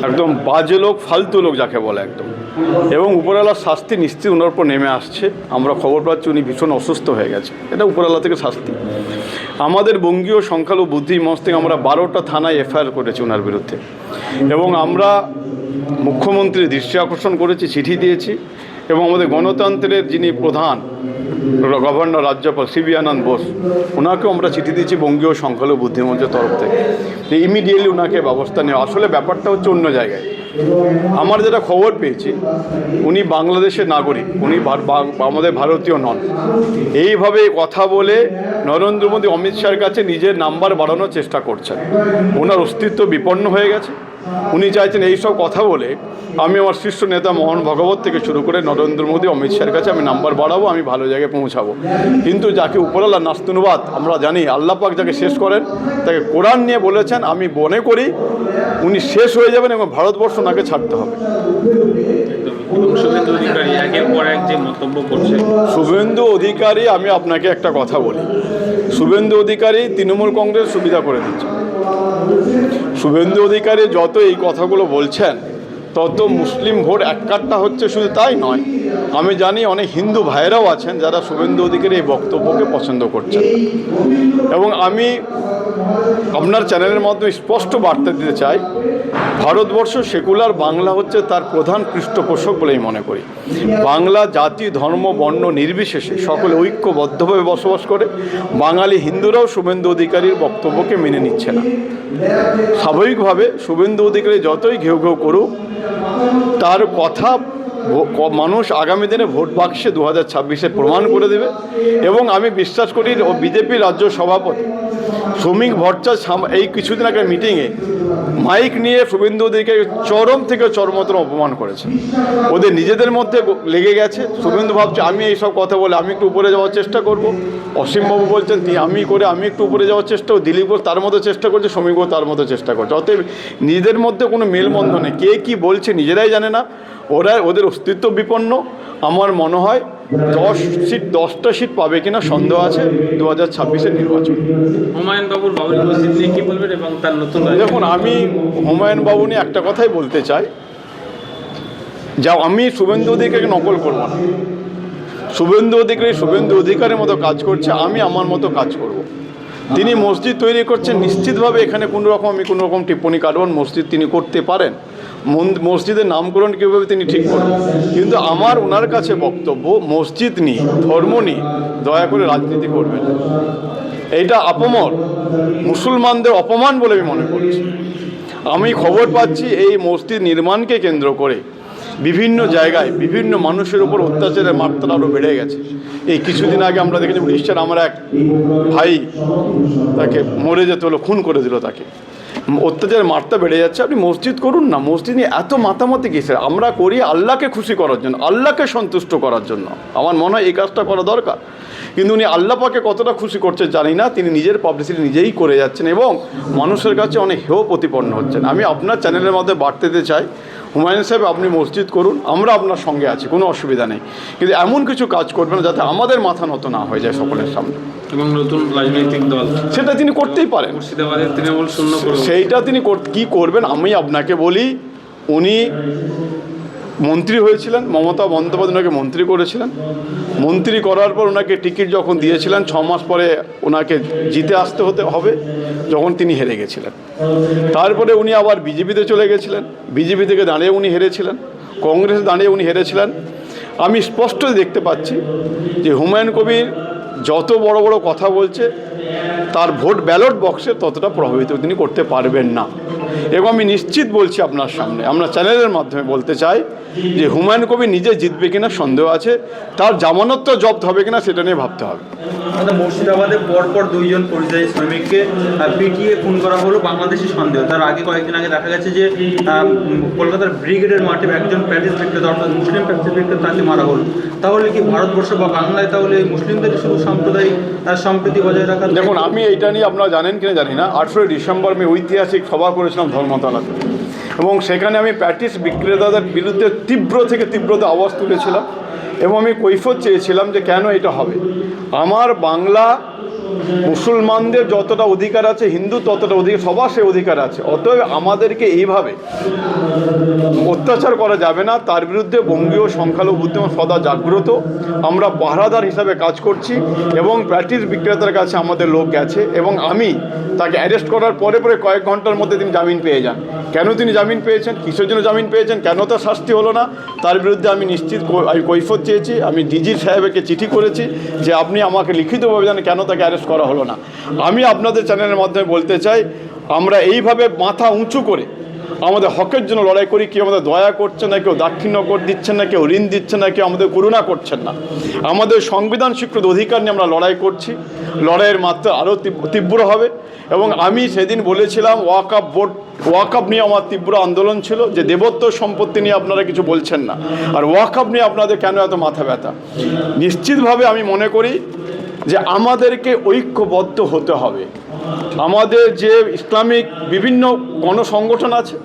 একদম বাজে লোক, ফালতু লোক যাকে বলে একদম। এবং উপরওয়ালার শাস্তি নিশ্চিত ওনার উপর নেমে আসছে। আমরা খবর পাচ্ছি উনি ভীষণ অসুস্থ হয়ে গেছে, এটা উপরওয়ালা থেকে শাস্তি। আমাদের বঙ্গীয় সংখ্যালঘু বুদ্ধি মঞ্চ থেকে আমরা 12টা থানায় এফআইআর করেছি ওনার বিরুদ্ধে, এবং আমরা মুখ্যমন্ত্রীর দৃষ্টি আকর্ষণ করেছি, চিঠি দিয়েছি, এবং আমাদের গণতন্ত্রের যিনি প্রধান গভর্নর রাজ্যপাল সিবি আনন্দ বোস, ওনাকেও আমরা চিঠি দিয়েছি বঙ্গীয় সংখ্যালঘু বুদ্ধিমঞ্চের তরফ থেকে, যে ইমিডিয়েটলি ওনাকে ব্যবস্থা নেওয়া। আসলে ব্যাপারটা হচ্ছে অন্য জায়গায়। আমার যেটা খবর পেয়েছি, উনি বাংলাদেশের নাগরিক, উনি আমাদের ভারতীয় নন। এইভাবে কথা বলে নরেন্দ্র মোদী অমিত শাহের কাছে নিজের নাম্বার বাড়ানোর চেষ্টা করছেন। ওনার অস্তিত্ব বিপন্ন হয়ে গেছে। উনি চাইছেন এইসব কথা বলে আমি আমার শীর্ষ নেতা মোহন ভগবত থেকে শুরু করে নরেন্দ্র মোদী অমিত শাহের কাছে আমি নাম্বার বাড়াবো, আমি ভালো জায়গায় পৌঁছাবো। কিন্তু যাকে উপরওয়ালা নাস্তুনুবাদ আমরা জানি, আল্লাহ পাক যাকে শেষ করেন তাকে কোরআন নিয়ে বলেছেন, আমি মনে করি উনি শেষ হয়ে যাবেন এবং ভারতবর্ষ ওনাকে ছাড়তে হবে। শুভেন্দু অধিকারী একের পর এক যে মন্তব্য করছে, শুভেন্দু অধিকারী, আমি আপনাকে একটা কথা বলি, শুভেন্দু অধিকারী তৃণমূল কংগ্রেস সুবিধা করে দিচ্ছে। শুভেন্দু অধিকারী যত এই কথাগুলো বলছেন তত মুসলিম ভোট এককাট্টা হচ্ছে, শুধু তাই নয়, আমি জানি অনেক হিন্দু ভাইয়েরাও আছেন যারা শুভেন্দু অধিকারী এই বক্তব্যকে পছন্দ করছেন। এবং আমি আপনার চ্যানেলের মাধ্যমে স্পষ্ট বার্তা দিতে চাই, ভারতবর্ষ সেকুলার, বাংলা হচ্ছে তার প্রধান পৃষ্ঠপোষক বলেই মনে করি। বাংলা জাতি ধর্ম বর্ণ নির্বিশেষে সকলে ঐক্যবদ্ধভাবে বসবাস করে। বাঙালি হিন্দুরাও শুভেন্দু অধিকারীর বক্তব্যকে মেনে নিচ্ছে না। স্বাভাবিকভাবে শুভেন্দু অধিকারী যতই ঘেউ ঘেউ করুক, তার কথা মানুষ আগামী দিনে ভোট বাক্সে 2026-এ প্রমাণ করে দেবে। এবং আমি বিশ্বাস করি ও বিজেপি রাজ্য সভাপতি শ্রমিক ভট্টাচার্য এই কিছুদিন আগে মিটিংয়ে মাইক নিয়ে শুভেন্দু অধিকারী চরম থেকে চরমতম অপমান করেছে। ওদের নিজেদের মধ্যে লেগে গেছে। শুভেন্দু ভাবছে আমি এইসব কথা বলে আমি একটু উপরে যাওয়ার চেষ্টা করব। অসীমবাবু বলছেন আমি একটু উপরে যাওয়ার চেষ্টা, দিলীপ ঘোষ তার মতো চেষ্টা করছে, শ্রমিক ঘোষ তার মতো চেষ্টা করছে। অতএব নিজেদের মধ্যে কোনো মেলবন্ধন নেই, কে কী বলছে নিজেরাই জানে না, ওদের অস্তিত্ব বিপন্ন। আমার মনে হয় 10টা সিট পাবে কিনা সন্দেহ আছে 2026-এর নির্বাচন। হুমায়ুন বাবুর বাবুর মসজিদ নিয়ে কী বলবেন এবং তার নতুন? দেখুন, আমি হুমায়ুন বাবু নিয়ে একটা কথাই বলতে চাই, যা আমি শুভেন্দু অধিকারীকে নকল করব না। শুভেন্দু অধিকারীর মতো কাজ করছে, আমি আমার মতো কাজ করব। তিনি মসজিদ তৈরি করছেন, নিশ্চিতভাবে এখানে আমি কোনো রকম টিপ্পণী কাটবেন। মসজিদ তিনি করতে পারেন, মসজিদের নামকরণ কীভাবে তিনি ঠিক করবেন, কিন্তু আমার ওনার কাছে বক্তব্য, মসজিদ নিয়ে ধর্ম নিয়ে দয়া করে রাজনীতি করবেন। এইটা আপমর, মুসলমানদের অপমান বলে আমি মনে করছি। আমি খবর পাচ্ছি এই মসজিদ নির্মাণকে কেন্দ্র করে বিভিন্ন জায়গায় বিভিন্ন মানুষের উপর অত্যাচারের মাত্রা আরও বেড়ে গেছে। এই কিছুদিন আগে আমরা দেখেছি উড়িষ্যার আমার এক ভাই, তাকে মরে যেতে হলো, খুন করে দিল তাকে। অত্যাচারের মাত্রা বেড়ে যাচ্ছে। আপনি মসজিদ করুন না, মসজিদ নিয়ে এত মাতামাতি কিসের? আমরা করি আল্লাহকে খুশি করার জন্য, আল্লাহকে সন্তুষ্ট করার জন্য। আমার মনে হয় এই কাজটা করা দরকার। কিন্তু উনি আল্লাহ পাকে কতটা খুশি করছে জানি না, তিনি নিজের পাবলিসিটি নিজেই করে যাচ্ছেন এবং মানুষের কাছে অনেক হেয় প্রতিপন্ন হচ্ছেন। আমি আপনার চ্যানেলের মধ্যে বার্তা দিতে চাই, হুমায়ুন সাহেব আপনি মসজিদ করুন, আমরা আপনার সঙ্গে আছি, কোনো অসুবিধা নেই, কিন্তু এমন কিছু কাজ করবেন যাতে আমাদের মাথা নত না হয়ে যায় সকলের সামনে। এবং নতুন রাজনৈতিক দল সেটা তিনি করতেই পারেন, মুর্শিদাবাদের তৃণমূল শূন্য সেইটা তিনি কী করবেন। আমি আপনাকে বলি, উনি মন্ত্রী হয়েছিলেন, মমতা বন্দ্যোপাধ্যায় ওনাকে মন্ত্রী করেছিলেন। মন্ত্রী করার পর ওনাকে টিকিট যখন দিয়েছিলেন 6 মাস পরে ওনাকে জিতে আসতে হবে, যখন তিনি হেরে গেছিলেন। তারপরে উনি আবার বিজেপিতে চলে গেছিলেন, বিজেপি থেকে দাঁড়িয়ে উনি হেরেছিলেন, কংগ্রেসে দাঁড়িয়ে উনি হেরেছিলেন। আমি স্পষ্ট দেখতে পাচ্ছি যে হুমায়ুন কবির যত বড় বড় কথা বলছে, তার ভোট ব্যালট বক্সে ততটা প্রভাবিত তিনি করতে পারবেন না। এবং আমি নিশ্চিত বলছি আপনার সামনে, আমরা চ্যানেলের মাধ্যমে বলতে চাই যে হুমায়ুন কবির নিজে জিতবে কিনা সন্দেহ আছে, তার জামানত জব্দ হবে কিনা সেটা নিয়ে ভাবতে হবে। মুর্শিদাবাদে পরপর 2 জন পরিযায়ী শ্রমিককে পিটিয়ে খুন করা হলো বাংলাদেশি সন্দেহ। তার আগে কয়েকদিন আগে দেখা গেছে যে কলকাতার ব্রিগেডের মাঠে একজন প্যাটিস বিক্রেতা, অর্থাৎ মুসলিম প্যাটিস বিক্রেতা, তাকে মারা হলো। তাহলে কি ভারতবর্ষ বা বাংলায় তাহলে মুসলিমদের শুধু সাম্প্রদায়িক সম্প্রীতি বজায় রাখা? দেখুন, আমি এইটা নিয়ে আপনারা জানেন কিনা জানি না, 18 ডিসেম্বর আমি ঐতিহাসিক সভা করেছিলাম ধর্মতলাতে, এবং সেখানে আমি প্যাটিস বিক্রেতাদের বিরুদ্ধে তীব্র থেকে তীব্রতা আওয়াজ তুলেছিলাম এবং আমি কৈফিয়ত চেয়েছিলাম যে কেন এটা হবে। আমার বাংলা মুসলমানদের যতটা অধিকার আছে, হিন্দু ততটা অধিকার, সবার সে অধিকার আছে। অতএব আমাদেরকে এইভাবে অত্যাচার করা যাবে না। তার বিরুদ্ধে বঙ্গীয় সংখ্যালঘু বুদ্ধিমান সদা জাগ্রত, আমরা পাহারাদার হিসাবে কাজ করছি এবং প্যাটিস বিক্রেতার কাছে আমাদের লোক গেছে এবং আমি তাকে অ্যারেস্ট করার পরে কয়েক ঘন্টার মধ্যে তিনি জামিন পেয়ে যান। কেন তিনি জামিন পেয়েছেন, কিসের জন্য জামিন পেয়েছেন, কেন তার শাস্তি হলো না, তার বিরুদ্ধে আমি নিশ্চিত কৈফিয়ত চেয়েছি। আমি ডিজি সাহেবকে চিঠি করেছি যে আপনি আমাকে লিখিতভাবে জানেন কেন তাকে অ্যারেস্ট করা হলো না। আমি আপনাদের চ্যানেলের মাধ্যমে বলতে চাই, আমরা এইভাবে মাথা উঁচু করে আমাদের হকের জন্য লড়াই করি। কেউ আমাদের দয়া করছে না, কেউ দাক্ষিণ্য কর দিচ্ছেন না, কেউ ঋণ দিচ্ছেন না, কেউ আমাদের করুণা করছেন না। আমাদের সংবিধান স্বীকৃত অধিকার নিয়ে আমরা লড়াই করছি। লড়াইয়ের মাত্রা আরও তীব্র হবে এবং আমি সেদিন বলেছিলাম ওয়াকআপ নিয়ে আমার তীব্র আন্দোলন ছিল যে দেবত্ব সম্পত্তি নিয়ে আপনারা কিছু বলছেন না, আর ওয়াকআপ নিয়ে আপনাদের কেন এত মাথা ব্যথা। নিশ্চিতভাবে আমি মনে করি যে আমাদেরকে ঐক্যবদ্ধ হতে হবে। আমাদের যে ইসলামিক বিভিন্ন গণসংগঠন আছে,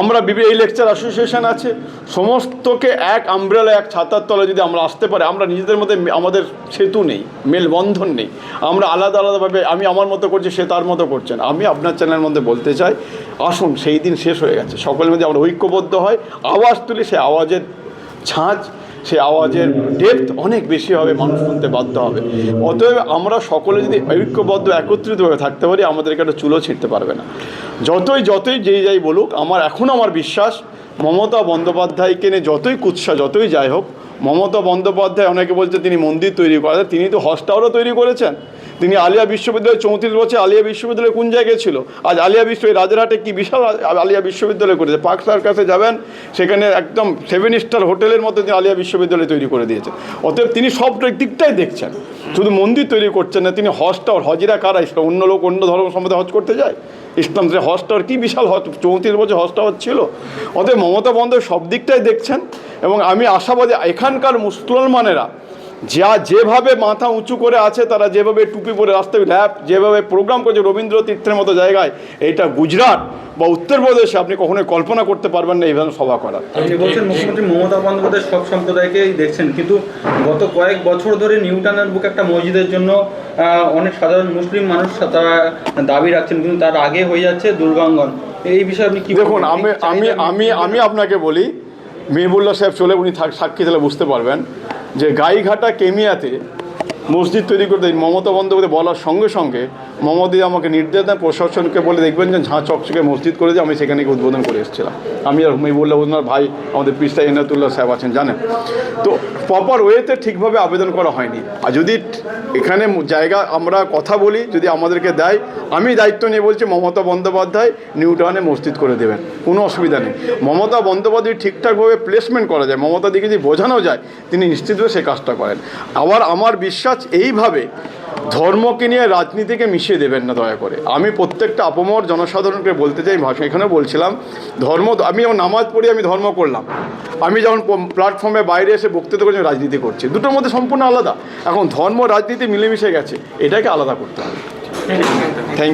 আমরা এই লেকচার অ্যাসোসিয়েশন আছে, সমস্তকে এক আমব্রেলা, এক ছাতার তলে যদি আমরা আসতে পারি, আমরা নিজেদের মধ্যে আমাদের সেতু নেই, মেলবন্ধন নেই, আমরা আলাদা আলাদাভাবে আমি আমার মতো করছি, সে তার মতো করছেন। আমি আপনার চ্যানেলের মধ্যে বলতে চাই, আসুন সেই দিন শেষ হয়ে গেছে, সকলের মধ্যে আমরা ঐক্যবদ্ধ হয়, আওয়াজ তুলি, সেই আওয়াজের ছাঁচ, সে আওয়াজের ডেপথ অনেক বেশি হবে, মানুষ শুনতে বাধ্য হবে। অতএব আমরা সকলে যদি ঐক্যবদ্ধ একত্রিতভাবে থাকতে পারি, আমাদেরকে একটা চুলো ছিঁড়তে পারবে না। যতই যেই যাই বলুক, আমার বিশ্বাস মমতা বন্দ্যোপাধ্যায়কে নিয়ে যতই কুৎসা, যতই যাই হোক, মমতা বন্দ্যোপাধ্যায়, অনেকে বলছে তিনি মন্দির তৈরি করেন, তিনি তো হজ টাওয়ারও তৈরি করেছেন। তিনি আলিয়া বিশ্ববিদ্যালয় 34 বছর আলিয়া বিশ্ববিদ্যালয় কোন জায়গায় ছিল, আজ আলিয়া রাজারহাটে কি বিশাল আলিয়া বিশ্ববিদ্যালয় করেছে। পার্ক সার্কাসে যাবেন, সেখানে একদম 7 স্টার হোটেলের মতো তিনি আলিয়া বিশ্ববিদ্যালয় তৈরি করে দিয়েছেন। অতএব তিনি সব দিকটাই দেখছেন, শুধু মন্দির তৈরি করছেন না, তিনি হজ টাওয়ার, হজিরা কারা, অন্য লোক অন্য ধর্ম সম্বন্ধে হজ করতে যায়, ইসলাম থেকে হজ টাওয়ার কী বিশাল 34 বছর হজ টাওয়ার ছিল। অতএব মমতা বন্দ্যোপাধ্যায় সব দিকটাই দেখছেন এবং আমি আশাবাদী এখানকার মুসলমানেরা যেভাবে মাথা উঁচু করে আছে, তারা যেভাবে টুপি পরে রাস্তায় যেভাবে প্রোগ্রাম করছে রবীন্দ্র তীর্থের মতো জায়গায়, এইটা গুজরাট বা উত্তরপ্রদেশে আপনি কখনোই কল্পনা করতে পারবেন না এইভাবে সভা করার। আপনি বলছেন মুখ্যমন্ত্রী মমতা বন্দ্যোপাধ্যায় সব সম্প্রদায়কেই দেখছেন, কিন্তু গত কয়েক বছর ধরে নিউটাউনের বুকে একটা মসজিদের জন্য অনেক সাধারণ মুসলিম মানুষ তারা দাবি রাখছেন, কিন্তু তার আগে হয়ে যাচ্ছে দুর্গাঙ্গন। এই বিষয়ে আপনি কি দেখুন, আমি আপনাকে বলি, মেহবুল্লাহ সাহেব চলে, উনি সাক্ষী তাহলে বুঝতে পারবেন যে গাইঘাটা কেমিয়াতে মসজিদ তৈরি করতে মমতা বন্দ্যোপাধ্যায় বলার সঙ্গে সঙ্গে মমতা আমাকে নির্দেশ দেন, প্রশাসনকে বলে দেখবেন যে ঝাঁ চকচকে মসজিদ করে দিয়ে, আমি সেখানে উদ্বোধন করে এসেছিলাম। আমি আর মেহবুল্লাহ ওনার ভাই আমাদের পীর সাহেব এনায়েতুল্লাহ সাহেব আছেন, জানেন তো। প্রপার ওয়েতে ঠিকভাবে আবেদন করা হয়নি। আর যদি এখানে জায়গা আমরা কথা বলি, যদি আমাদেরকে দেয়, আমি দায়িত্ব নিয়ে বলছি মমতা বন্দ্যোপাধ্যায় নিউটাউনে মসজিদ করে দেবেন, কোনো অসুবিধা নেই। মমতা বন্দ্যোপাধ্যায় ঠিকঠাকভাবে প্লেসমেন্ট করা যায়, মমতা দিকে যদি বোঝানো যায়, তিনি নিশ্চিতভাবে সেই কাজটা করেন। আবার আমার বিশ্বাস এইভাবে ধর্মকে নিয়ে রাজনীতিকে মিশিয়ে দেবেন না দয়া করে। আমি প্রত্যেকটা আপমর জনসাধারণকে বলতে চাই, ভাষণ এখানে বলছিলাম, আমি যখন নামাজ পড়ি আমি ধর্ম করলাম, আমি যখন প্ল্যাটফর্মে বাইরে এসে বক্তৃতা করছি রাজনীতি করছি, দুটোর মধ্যে সম্পূর্ণ আলাদা। এখন ধর্ম রাজনীতি মিলেমিশে গেছে, এটাকে আলাদা করতে হবে। Thank you.